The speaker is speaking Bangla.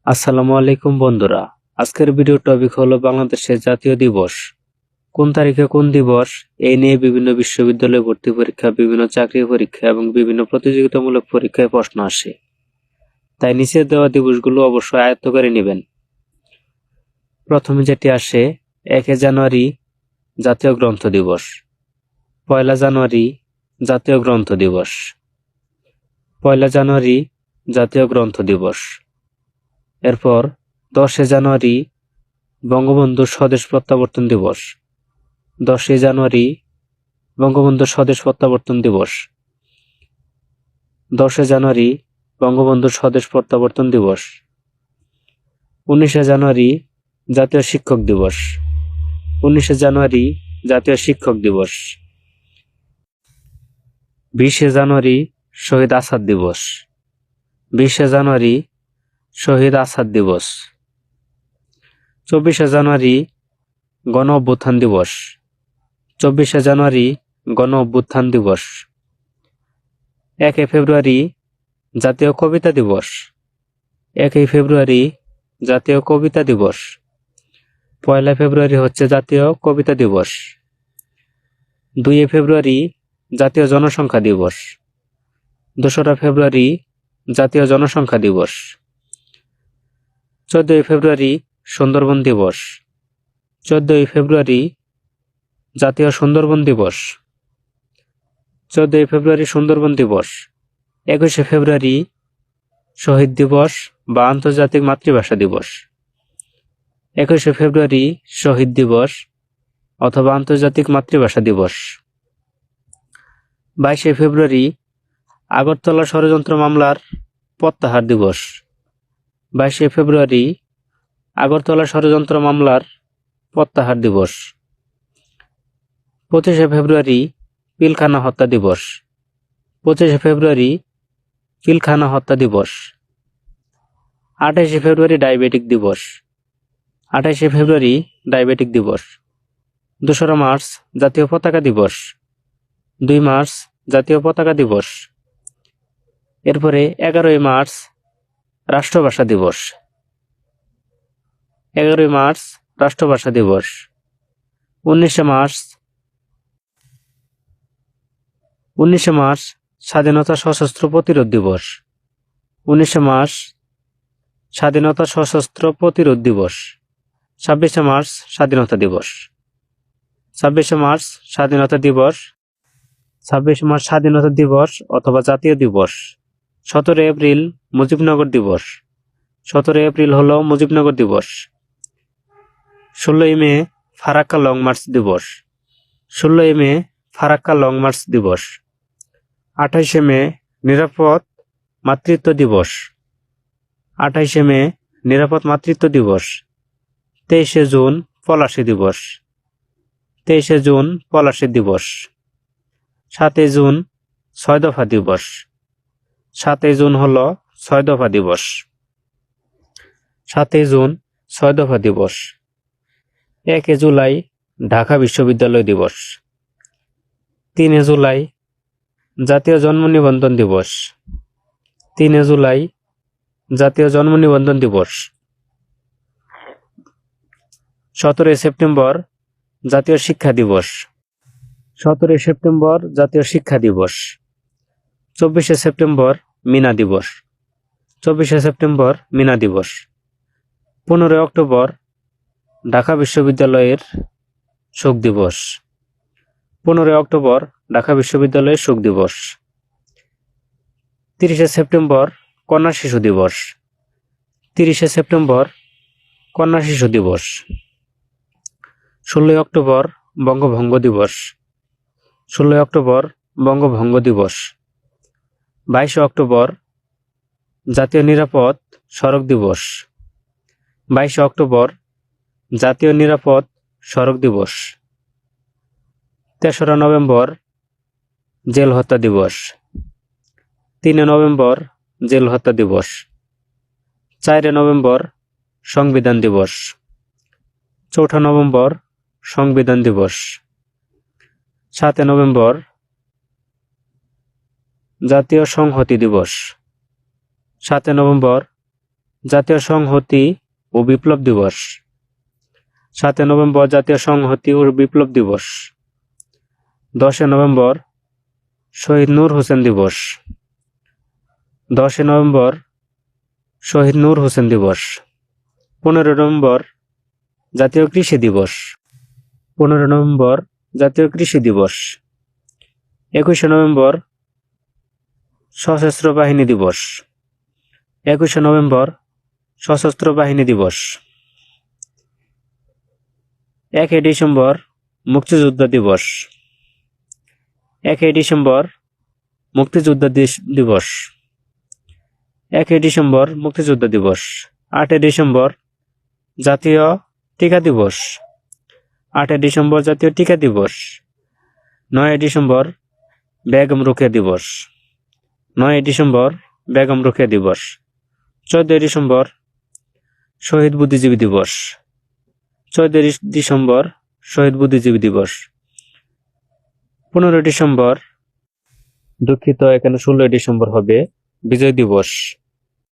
আসসালামু আলাইকুম বন্ধুরা। আজকের ভিডিও টপিক হলো বাংলাদেশের জাতীয় দিবস। কোন তারিখে কোন দিবস এই নিয়ে বিভিন্ন বিশ্ববিদ্যালয় ভর্তি পরীক্ষা, বিভিন্ন চাকরি পরীক্ষা এবং বিভিন্ন প্রতিযোগিতামূলক পরীক্ষায় প্রশ্ন আসে। তাই নিচে দেওয়া দিবসগুলো অবশ্যই আয়ত্ত করে নেবেন। প্রথমে যেটি আসে 1 জানুয়ারি জাতীয় গ্রন্থ দিবস, 1 জানুয়ারি জাতীয় গ্রন্থ দিবস, 1 জানুয়ারি জাতীয় গ্রন্থ দিবস। এরপর 10 জানুয়ারি বঙ্গবন্ধু স্বদেশ প্রত্যাবর্তন দিবস, 10 জানুয়ারি বঙ্গবন্ধু স্বদেশ প্রত্যাবর্তন দিবস, 10 জানুয়ারি বঙ্গবন্ধু স্বদেশ প্রত্যাবর্তন দিবস, 19 জানুয়ারি জাতীয় শিক্ষক দিবস, 19 জানুয়ারি জাতীয় শিক্ষক দিবস, 20 জানুয়ারি শহীদ আসাদ দিবস, 20 জানুয়ারি শহীদ আসাদ দিবস, 24 জানুয়ারি গণ অভ্যুত্থান দিবস, 24 জানুয়ারি গণ অভ্যুত্থান দিবস, 1 ফেব্রুয়ারি জাতীয় কবিতা দিবস, 1 ফেব্রুয়ারি জাতীয় কবিতা দিবস, 1 ফেব্রুয়ারি হচ্ছে জাতীয় কবিতা দিবস, 2 ফেব্রুয়ারি জাতীয় জনসংখ্যা দিবস, 2রা ফেব্রুয়ারি জাতীয় জনসংখ্যা দিবস, 14 ফেব্রুয়ারি সুন্দরবন দিবস, 14 ফেব্রুয়ারি জাতীয় সুন্দরবন দিবস, 14 ফেব্রুয়ারি সুন্দরবন দিবস, 21 ফেব্রুয়ারি শহীদ দিবস বা আন্তর্জাতিক মাতৃভাষা দিবস, 21 ফেব্রুয়ারি শহীদ দিবস অথবা আন্তর্জাতিক মাতৃভাষা দিবস, 22 ফেব্রুয়ারি আগরতলা ষড়যন্ত্র মামলার প্রত্যাহার দিবস, 22 ফেব্রুয়ারি আগরতলা ষড়যন্ত্র মামলার প্রত্যাহার দিবস, 25 ফেব্রুয়ারি পিলখানা হত্যা দিবস, 25 ফেব্রুয়ারি পিলখানা হত্যা দিবস, 28 ফেব্রুয়ারি ডায়াবেটিক দিবস, 28 ফেব্রুয়ারি ডায়াবেটিক দিবস, 2রা মার্চ জাতীয় পতাকা দিবস, 2 মার্চ জাতীয় পতাকা দিবস। এরপরে 11 মার্চ রাষ্ট্রভাষা দিবস, 11 মার্চ রাষ্ট্রভাষা দিবস, 19 মার্চ স্বাধীনতা সশস্ত্র প্রতিরোধ দিবস, 19 মার্চ স্বাধীনতা সশস্ত্র প্রতিরোধ দিবস, 26 মার্চ স্বাধীনতা দিবস, 26 মার্চ স্বাধীনতা দিবস, 26 মার্চ স্বাধীনতা দিবস অথবা জাতীয় দিবস। 17 এপ্রিল মুজিবনগর দিবস, 17 এপ্রিল হলো মুজিবনগর দিবস। 16 মে ফারাক্কা লং মার্চ দিবস, 16 মে ফারাক্কা লং মার্চ দিবস। 28 মে নিরাপদ মাতৃত্ব দিবস, 28 মে নিরাপদ মাতৃত্ব দিবস। 23 জুন পলাশী দিবস, 23 জুন পলাশী দিবস। 7 জুন 6 দফা দিবস, 7 জুন হলো 6 দফা দিবস, 7 জুন 6 দফা দিবস। 1 জুলাই ঢাকা বিশ্ববিদ্যালয় দিবস, 3 জুলাই জাতীয় জন্ম নিবন্ধন দিবস, 3 জুলাই জাতীয় জন্ম নিবন্ধন দিবস। 17 সেপ্টেম্বর জাতীয় শিক্ষা দিবস, 17 সেপ্টেম্বর জাতীয় শিক্ষা দিবস। 24 সেপ্টেম্বর মিনা দিবস, 24 সেপ্টেম্বর মিনা দিবস। 15 অক্টোবর ঢাকা বিশ্ববিদ্যালয়ের শোক দিবস, 15 অক্টোবর ঢাকা বিশ্ববিদ্যালয়ের শোক দিবস। 30 সেপ্টেম্বর কন্যা শিশু দিবস, 30 সেপ্টেম্বর কন্যা শিশু দিবস। 16 অক্টোবর বঙ্গভঙ্গ দিবস, 16 অক্টোবর বঙ্গভঙ্গ দিবস। 22 অক্টোবর জাতীয় নিরাপদ সড়ক দিবস, 22 অক্টোবর জাতীয় নিরাপদ সড়ক দিবস। 3রা নভেম্বর জেল হত্যা দিবস, 3 নভেম্বর জেল হত্যা দিবস। 4 নভেম্বর সংবিধান দিবস, 4 নভেম্বর সংবিধান দিবস। 7 নভেম্বর জাতীয় সংহতি দিবস, 7 নভেম্বর জাতীয় সংহতি ও বিপ্লব দিবস। 7 নভেম্বর জাতীয় সংহতি ও বিপ্লব দিবস। 10 নভেম্বর শহীদ নূর হোসেন দিবস। 10 নভেম্বর শহীদ নূর হোসেন দিবস। 15 নভেম্বর জাতীয় কৃষি দিবস। 15 নভেম্বর জাতীয় কৃষি দিবস। 21 নভেম্বর সশস্ত্র বাহিনী দিবস। 21 নভেম্বর সশস্ত্র বাহিনী দিবস। 1 ডিসেম্বর মুক্তিযোদ্ধা দিবস। 1 ডিসেম্বর মুক্তিযোদ্ধা দিবস। 1 ডিসেম্বর মুক্তিযোদ্ধা দিবস। 8 ডিসেম্বর জাতীয় টিকা দিবস। 8 ডিসেম্বর জাতীয় টিকা দিবস। 9 ডিসেম্বর বেগম রোকেয়া দিবস। 9 ডিসেম্বর বেগম রোকেয়া দিবস। 14 ডিসেম্বর শহীদ বুদ্ধিজীবী দিবস। 14 ডিসেম্বর শহীদ বুদ্ধিজীবী দিবস। 15 ডিসেম্বর, দুঃখিত, এখানে 16 ডিসেম্বর হবে বিজয় দিবস।